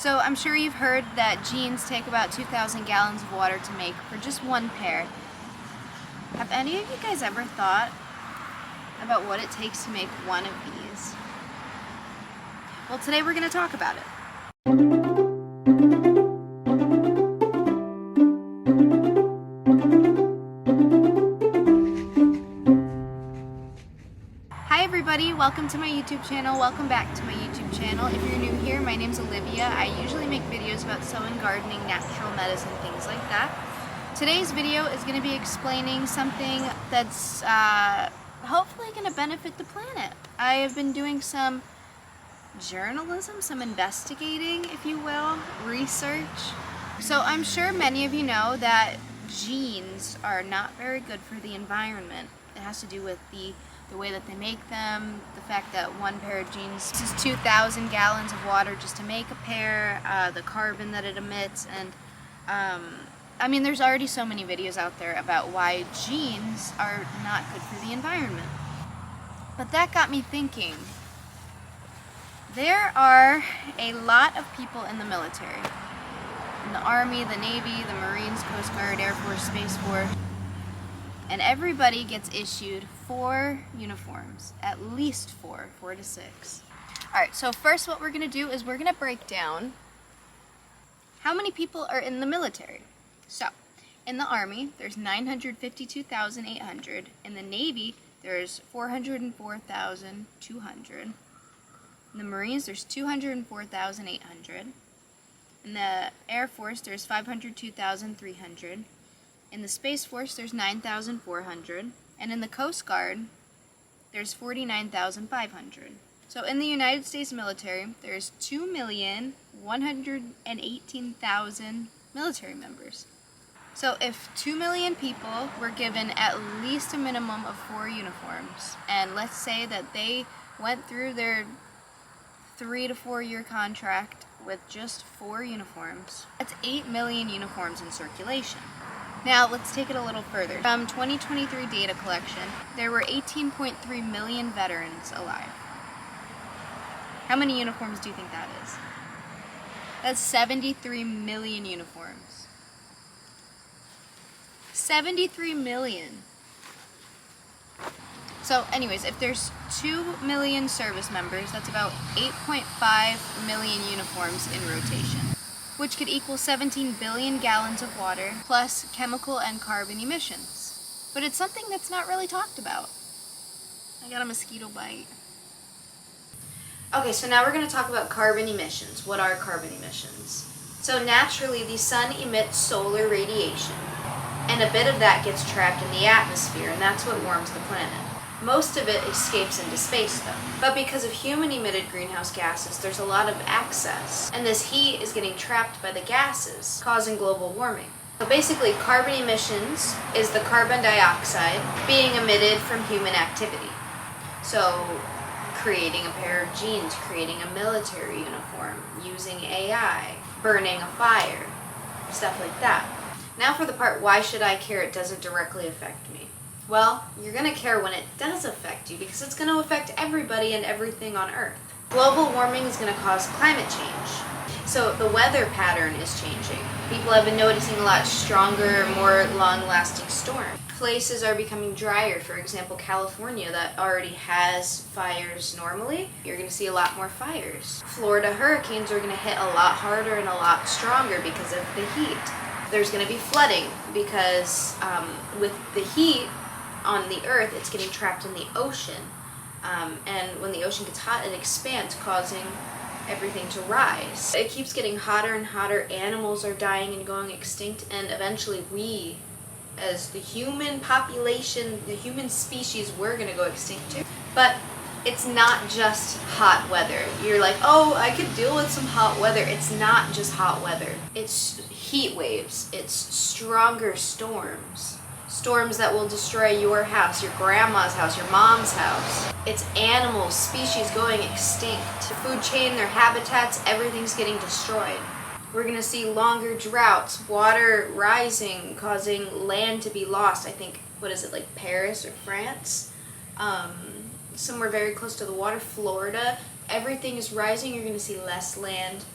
So I'm sure you've heard that jeans take about 2,000 gallons of water to make for just one pair. Have any of you guys ever thought about what it takes to make one of these? Well, today we're going to talk about it. Hi everybody, welcome to my YouTube channel. Welcome back to my YouTube channel. If you're new here, my name's Olivia. I usually make videos about sewing, gardening, natural medicine, things like that. Today's video is going to be explaining something that's hopefully going to benefit the planet. I have been doing some journalism, some investigating, if you will, research. So I'm sure many of you know that jeans are not very good for the environment. It has to do with the way that they make them, the fact that one pair of jeans uses 2,000 gallons of water just to make a pair, the carbon that it emits, and I mean, there's already so many videos out there about why jeans are not good for the environment. But that got me thinking. There are a lot of people in the military. In the Army, the Navy, the Marines, Coast Guard, Air Force, Space Force. And everybody gets issued 4 uniforms. At least 4 to 6. Alright, so first what we're going to do is we're going to break down how many people are in the military. So, in the Army, there's 952,800. In the Navy, there's 404,200. In the Marines, there's 204,800. In the Air Force, there's 502,300. In the Space Force, there's 9,400. And in the Coast Guard, there's 49,500. So in the United States military, there's 2,118,000 military members. So if 2 million people were given at least a minimum of 4 uniforms, and let's say that they went through their 3 to 4 year contract with just 4 uniforms, that's 8 million uniforms in circulation. Now let's take it a little further. From 2023 data collection, there were 18.3 million veterans alive. How many uniforms do you think that is? That's 73 million uniforms. 73 million. So anyways, if there's 2 million service members, that's about 8.5 million uniforms in rotation, which could equal 17 billion gallons of water, plus chemical and carbon emissions. But it's something that's not really talked about. I got a mosquito bite. Okay, so now we're going to talk about carbon emissions. What are carbon emissions? So naturally, the sun emits solar radiation, and a bit of that gets trapped in the atmosphere, and that's what warms the planet. Most of it escapes into space though. But because of human-emitted greenhouse gases, there's a lot of excess, and this heat is getting trapped by the gases, causing global warming. So basically, carbon emissions is the carbon dioxide being emitted from human activity. So creating a pair of jeans, creating a military uniform, using AI, burning a fire, stuff like that. Now for the part, why should I care? It doesn't directly affect me. Well, you're going to care when it does affect you because it's going to affect everybody and everything on Earth. Global warming is going to cause climate change. So the weather pattern is changing. People have been noticing a lot stronger, more long-lasting storms. Places are becoming drier. For example, California, that already has fires normally, you're going to see a lot more fires. Florida hurricanes are going to hit a lot harder and a lot stronger because of the heat. There's going to be flooding because with the heat on the Earth, it's getting trapped in the ocean. And when the ocean gets hot, it expands, causing everything to rise. It keeps getting hotter and hotter. Animals are dying and going extinct, and eventually we, as the human population, the human species, we're going to go extinct too. But it's not just hot weather. You're like, oh, I could deal with some hot weather. It's not just hot weather. It's heat waves. It's stronger storms. Storms that will destroy your house, your grandma's house, your mom's house. It's animals, species going extinct. The food chain, their habitats, everything's getting destroyed. We're going to see longer droughts, water rising, causing land to be lost. I think, what is it, like Paris or France? Somewhere very close to the water, Florida. Everything is rising. You're going to see less land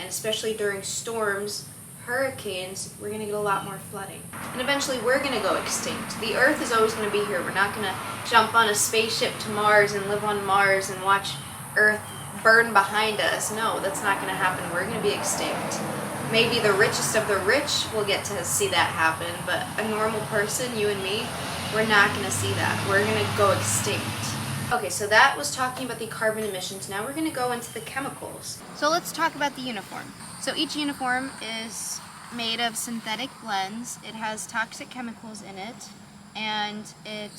And especially during storms, hurricanes, we're going to get a lot more flooding. And eventually we're going to go extinct. The Earth is always going to be here. We're not going to jump on a spaceship to Mars and live on Mars and watch Earth burn behind us. No, that's not going to happen. We're going to be extinct. Maybe the richest of the rich will get to see that happen, but a normal person, you and me, we're not going to see that. We're going to go extinct. Okay, so that was talking about the carbon emissions. Now we're going to go into the chemicals. So let's talk about the uniform. So each uniform is made of synthetic blends. It has toxic chemicals in it, and it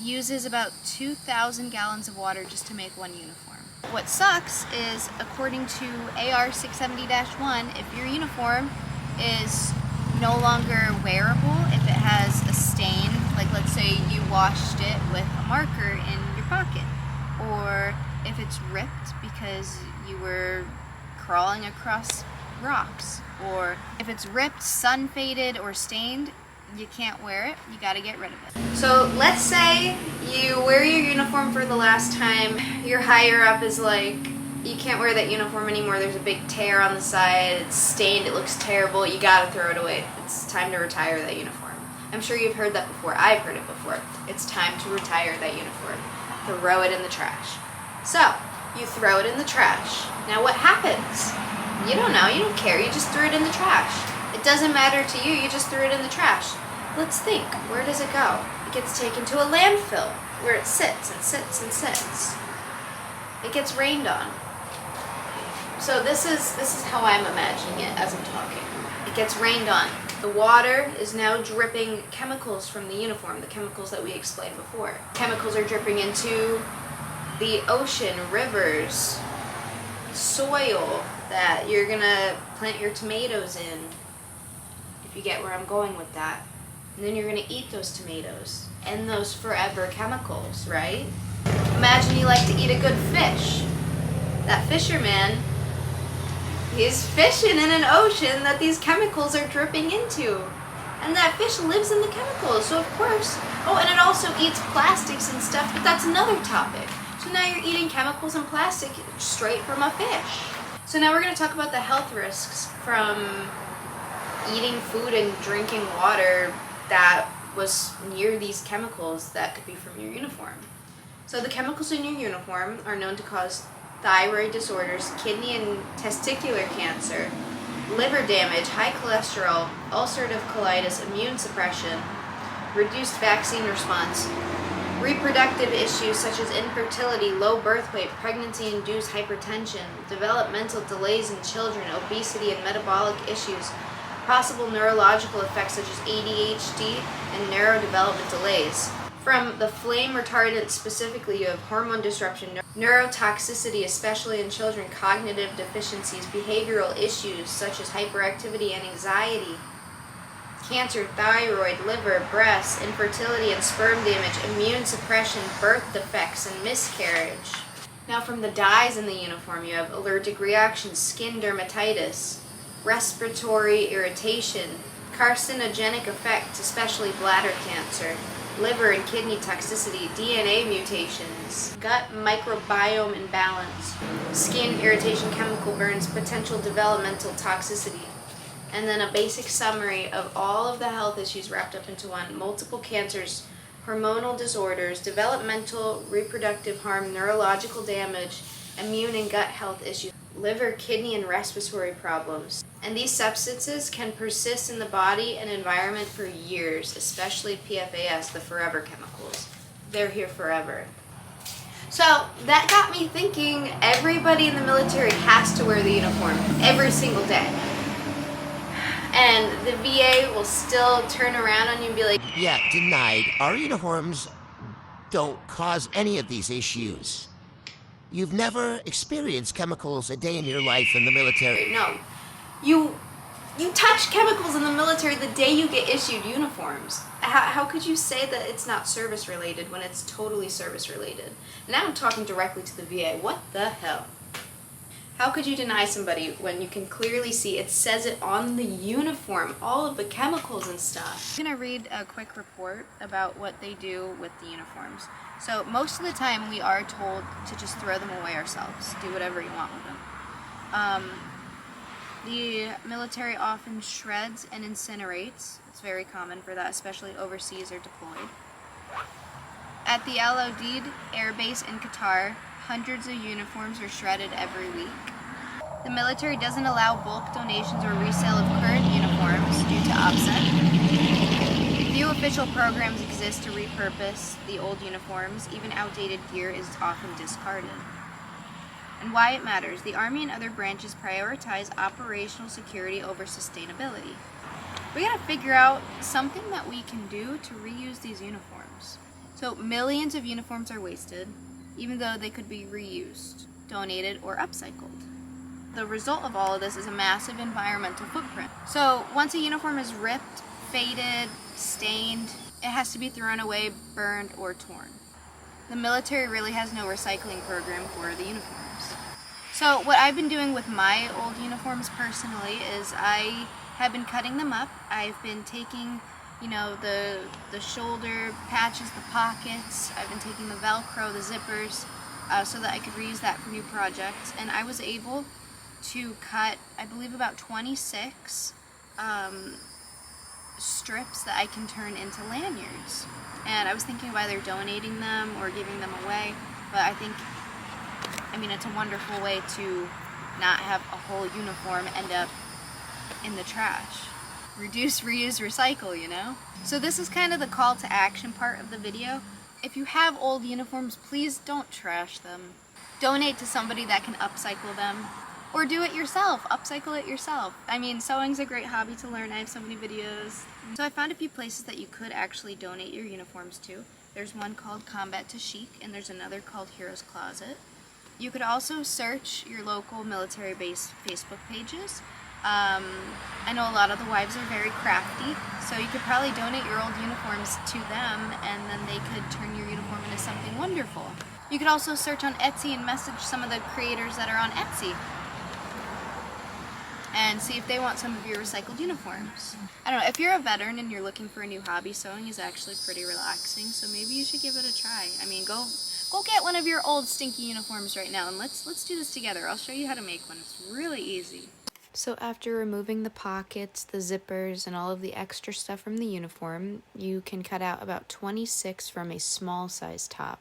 uses about 2,000 gallons of water just to make one uniform. What sucks is, according to AR 670-1, if your uniform is no longer wearable, if it has a stain, like let's say you washed it with a marker in your pocket, or if it's ripped because you were crawling across rocks, or if it's ripped, sun faded, or stained, you can't wear it. You gotta get rid of it. So let's say you wear your uniform for the last time. Your higher up is like, you can't wear that uniform anymore. There's a big tear on the side. It's stained. It looks terrible. You gotta throw it away. It's time to retire that uniform. I'm sure you've heard that before. I've heard it before. It's time to retire that uniform. Throw it in the trash. So you throw it in the trash. Now what happens? You don't know. You don't care. You just threw it in the trash. It doesn't matter to you. You just threw it in the trash. Let's think. Where does it go? It gets taken to a landfill where it sits and sits and sits. It gets rained on. So this is how I'm imagining it as I'm talking. It gets rained on. The water is now dripping chemicals from the uniform, the chemicals that we explained before. Chemicals are dripping into the ocean, rivers, soil that you're gonna plant your tomatoes in, if you get where I'm going with that. And then you're gonna eat those tomatoes and those forever chemicals, right? Imagine you like to eat a good fish. That fisherman, he's fishing in an ocean that these chemicals are dripping into. And that fish lives in the chemicals, so of course, oh, and it also eats plastics and stuff, but that's another topic. So now you're eating chemicals and plastic straight from a fish. So now we're gonna talk about the health risks from eating food and drinking water that was near these chemicals that could be from your uniform. So the chemicals in your uniform are known to cause thyroid disorders, kidney and testicular cancer, liver damage, high cholesterol, ulcerative colitis, immune suppression, reduced vaccine response, reproductive issues such as infertility, low birth weight, pregnancy-induced hypertension, developmental delays in children, obesity and metabolic issues, possible neurological effects such as ADHD and neurodevelopment delays. From the flame retardant specifically, you have hormone disruption, neurotoxicity, especially in children, cognitive deficiencies, behavioral issues such as hyperactivity and anxiety, cancer, thyroid, liver, breast, infertility and sperm damage, immune suppression, birth defects, and miscarriage. Now from the dyes in the uniform, you have allergic reactions, skin dermatitis, respiratory irritation, carcinogenic effects, especially bladder cancer, liver and kidney toxicity, DNA mutations, gut microbiome imbalance, skin irritation, chemical burns, potential developmental toxicity. And then a basic summary of all of the health issues wrapped up into one: multiple cancers, hormonal disorders, developmental reproductive harm, neurological damage, immune and gut health issues, liver, kidney, and respiratory problems. And these substances can persist in the body and environment for years, especially PFAS, the forever chemicals. They're here forever. So that got me thinking, everybody in the military has to wear the uniform every single day. And the VA will still turn around on you and be like, yeah, denied. Our uniforms don't cause any of these issues. You've never experienced chemicals a day in your life in the military. no. You touch chemicals in the military the day you get issued uniforms. How could you say that it's not service related when it's totally service related? Now I'm talking directly to the VA. What the hell? How could you deny somebody when you can clearly see it says it on the uniform, all of the chemicals and stuff? I'm going to read a quick report about what they do with the uniforms. So most of the time we are told to just throw them away ourselves, do whatever you want with them. The military often shreds and incinerates. It's very common for that, especially overseas or deployed. At the Al Udeid Air Base in Qatar, hundreds of uniforms are shredded every week. The military doesn't allow bulk donations or resale of current uniforms due to offset. Few official programs exist to repurpose the old uniforms. Even outdated gear is often discarded. And why it matters. The Army and other branches prioritize operational security over sustainability. We gotta figure out something that we can do to reuse these uniforms. So millions of uniforms are wasted, even though they could be reused, donated, or upcycled. The result of all of this is a massive environmental footprint. So once a uniform is ripped, faded, stained, it has to be thrown away, burned, or torn. The military really has no recycling program for the uniforms. So what I've been doing with my old uniforms personally is I have been cutting them up. I've been taking, the shoulder patches, the pockets. I've been taking the Velcro, the zippers, so that I could reuse that for new projects. And I was able to cut, I believe, about 26 strips that I can turn into lanyards. And I was thinking of either donating them or giving them away, but I think, it's a wonderful way to not have a whole uniform end up in the trash. Reduce, reuse, recycle, So this is kind of the call to action part of the video. If you have old uniforms, please don't trash them. Donate to somebody that can upcycle them. Or do it yourself, upcycle it yourself. Sewing's a great hobby to learn. I have so many videos. So I found a few places that you could actually donate your uniforms to. There's one called Combat to Chic, and there's another called Heroes Closet. You could also search your local military base Facebook pages. I know a lot of the wives are very crafty, so you could probably donate your old uniforms to them, and then they could turn your uniform into something wonderful. You could also search on Etsy and message some of the creators that are on Etsy and see if they want some of your recycled uniforms. I don't know, if you're a veteran and you're looking for a new hobby, sewing is actually pretty relaxing, so maybe you should give it a try. Go get one of your old stinky uniforms right now, and let's do this together. I'll show you how to make one. It's really easy. So after removing the pockets, the zippers, and all of the extra stuff from the uniform, you can cut out about 26 from a small size top.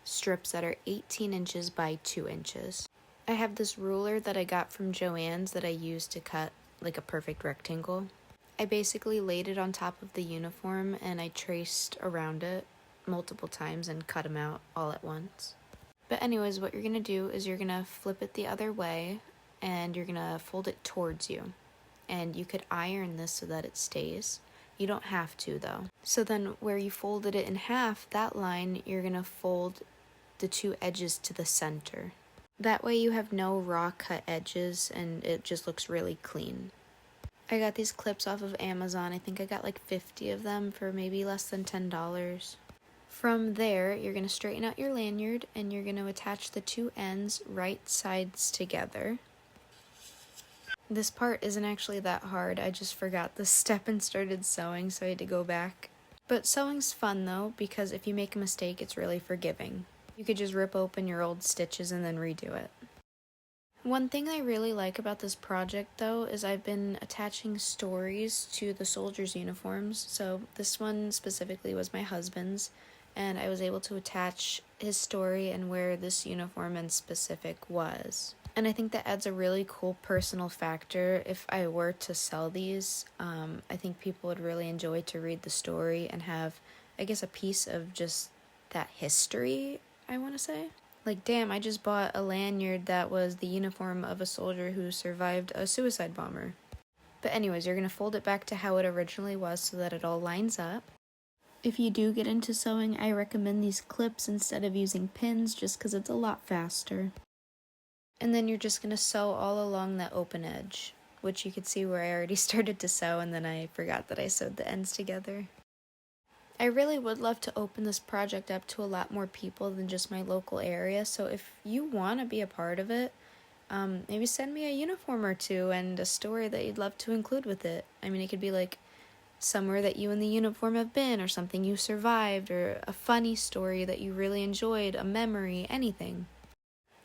Strips that are 18 inches by 2 inches. I have this ruler that I got from Joann's that I use to cut like a perfect rectangle. I basically laid it on top of the uniform and I traced around it multiple times and cut them out all at once. But anyways, what you're going to do is you're going to flip it the other way and you're going to fold it towards you. And you could iron this so that it stays. You don't have to though. So then where you folded it in half, that line, you're going to fold the two edges to the center. That way you have no raw cut edges and it just looks really clean. I got these clips off of Amazon. I think I got like 50 of them for maybe less than $10. From there, you're going to straighten out your lanyard and you're going to attach the two ends right sides together. This part isn't actually that hard. I just forgot this step and started sewing, so I had to go back. But sewing's fun though, because if you make a mistake, it's really forgiving. You could just rip open your old stitches and then redo it. One thing I really like about this project though is I've been attaching stories to the soldiers' uniforms. So this one specifically was my husband's, and I was able to attach his story and where this uniform in specific was. And I think that adds a really cool personal factor. If I were to sell these, I think people would really enjoy to read the story and have, I guess, a piece of just that history, I want to say. Like, damn, I just bought a lanyard that was the uniform of a soldier who survived a suicide bomber. But anyways, you're going to fold it back to how it originally was so that it all lines up. If you do get into sewing, I recommend these clips instead of using pins just because it's a lot faster. And then you're just going to sew all along that open edge, which you could see where I already started to sew and then I forgot that I sewed the ends together. I really would love to open this project up to a lot more people than just my local area, so if you want to be a part of it, maybe send me a uniform or two and a story that you'd love to include with it. It could be like somewhere that you and the uniform have been, or something you survived, or a funny story that you really enjoyed, a memory, anything.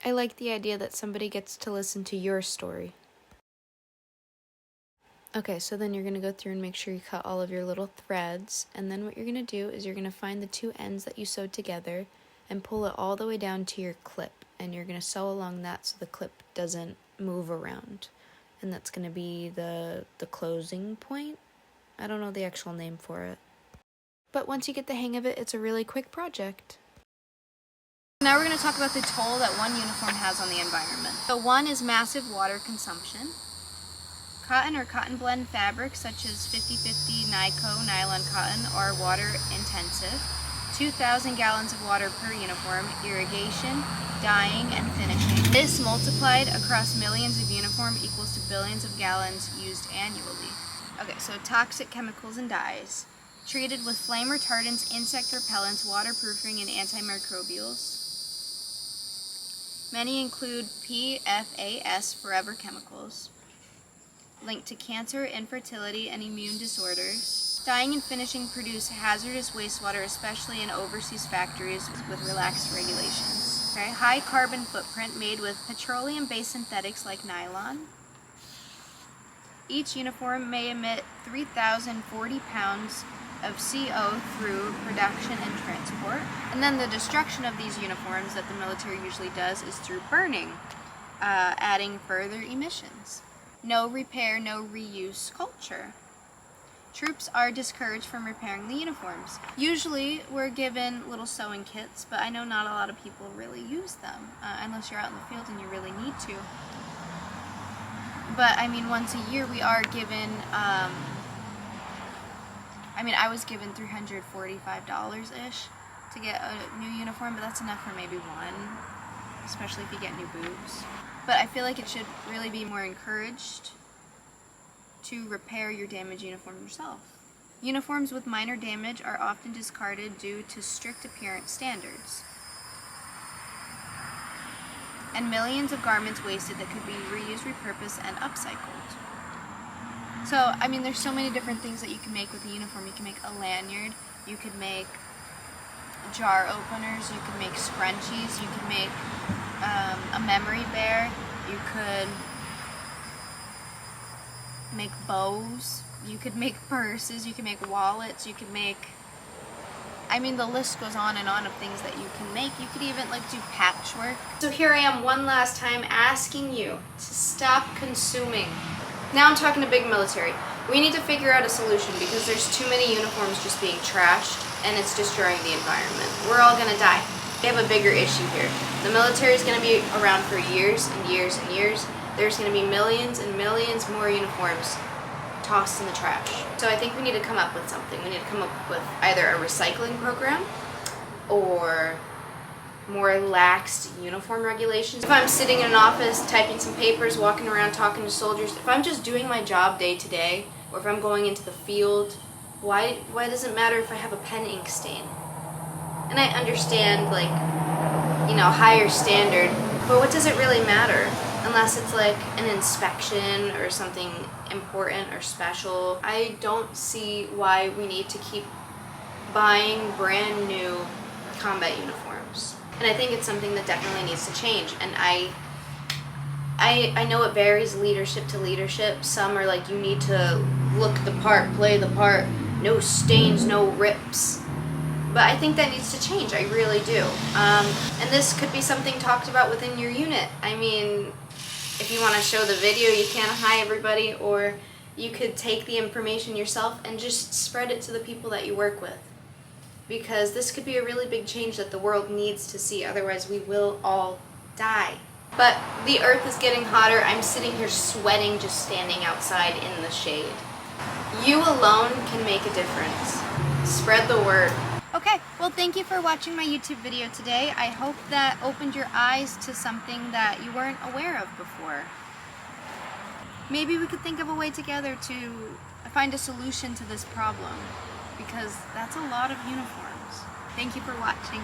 I like the idea that somebody gets to listen to your story. Okay, so then you're going to go through and make sure you cut all of your little threads, and then what you're going to do is you're going to find the two ends that you sewed together and pull it all the way down to your clip, and you're going to sew along that so the clip doesn't move around. And that's going to be the closing point. I don't know the actual name for it. But once you get the hang of it, it's a really quick project. Now we're going to talk about the toll that one uniform has on the environment. So one is massive water consumption. Cotton or cotton blend fabrics such as 50/50 NICO nylon cotton are water intensive. 2,000 gallons of water per uniform, irrigation, dyeing, and finishing. This multiplied across millions of uniform equals to billions of gallons used annually. Okay, so toxic chemicals and dyes. Treated with flame retardants, insect repellents, waterproofing, and antimicrobials. Many include PFAS, forever chemicals, linked to cancer, infertility, and immune disorders. Dyeing and finishing produce hazardous wastewater, especially in overseas factories with relaxed regulations. Okay. High carbon footprint made with petroleum-based synthetics like nylon. Each uniform may emit 3,040 pounds of CO through production and transport. And then the destruction of these uniforms that the military usually does is through burning, adding further emissions. No repair, no reuse culture. Troops are discouraged from repairing the uniforms. Usually we're given little sewing kits, but I know not a lot of people really use them, unless you're out in the field and you really need to. But I mean, once a year we are given, I was given $345-ish to get a new uniform, but that's enough for maybe one, especially if you get new boobs. But I feel like it should really be more encouraged to repair your damaged uniform yourself. Uniforms with minor damage are often discarded due to strict appearance standards. And millions of garments wasted that could be reused, repurposed, and upcycled. So, I mean, there's so many different things that you can make with a uniform. You can make a lanyard, you could make jar openers, you could make scrunchies, you could make a memory bear, you could make bows, you could make purses, you could make wallets, you could make, the list goes on and on of things that you can make. You could even do patchwork. So here I am one last time asking you to stop consuming. Now I'm talking to big military. We need to figure out a solution because there's too many uniforms just being trashed and it's destroying the environment. We're all gonna die. We have a bigger issue here. The military is going to be around for years and years and years. There's going to be millions and millions more uniforms tossed in the trash. So I think we need to come up with something. We need to come up with either a recycling program or more laxed uniform regulations. If I'm sitting in an office, typing some papers, walking around talking to soldiers, if I'm just doing my job day to day, or if I'm going into the field, why does it matter if I have a pen ink stain? And I understand, higher standard, but what does it really matter? Unless it's an inspection or something important or special. I don't see why we need to keep buying brand new combat uniforms. And I think it's something that definitely needs to change. And I know it varies leadership to leadership. Some are you need to look the part, play the part, no stains, no rips. But I think that needs to change, I really do. And this could be something talked about within your unit. If you want to show the video, you can, hi everybody, or you could take the information yourself and just spread it to the people that you work with. Because this could be a really big change that the world needs to see, otherwise we will all die. But the earth is getting hotter. I'm sitting here sweating just standing outside in the shade. You alone can make a difference. Spread the word. Okay, well thank you for watching my YouTube video today. I hope that opened your eyes to something that you weren't aware of before. Maybe we could think of a way together to find a solution to this problem, because that's a lot of uniforms. Thank you for watching.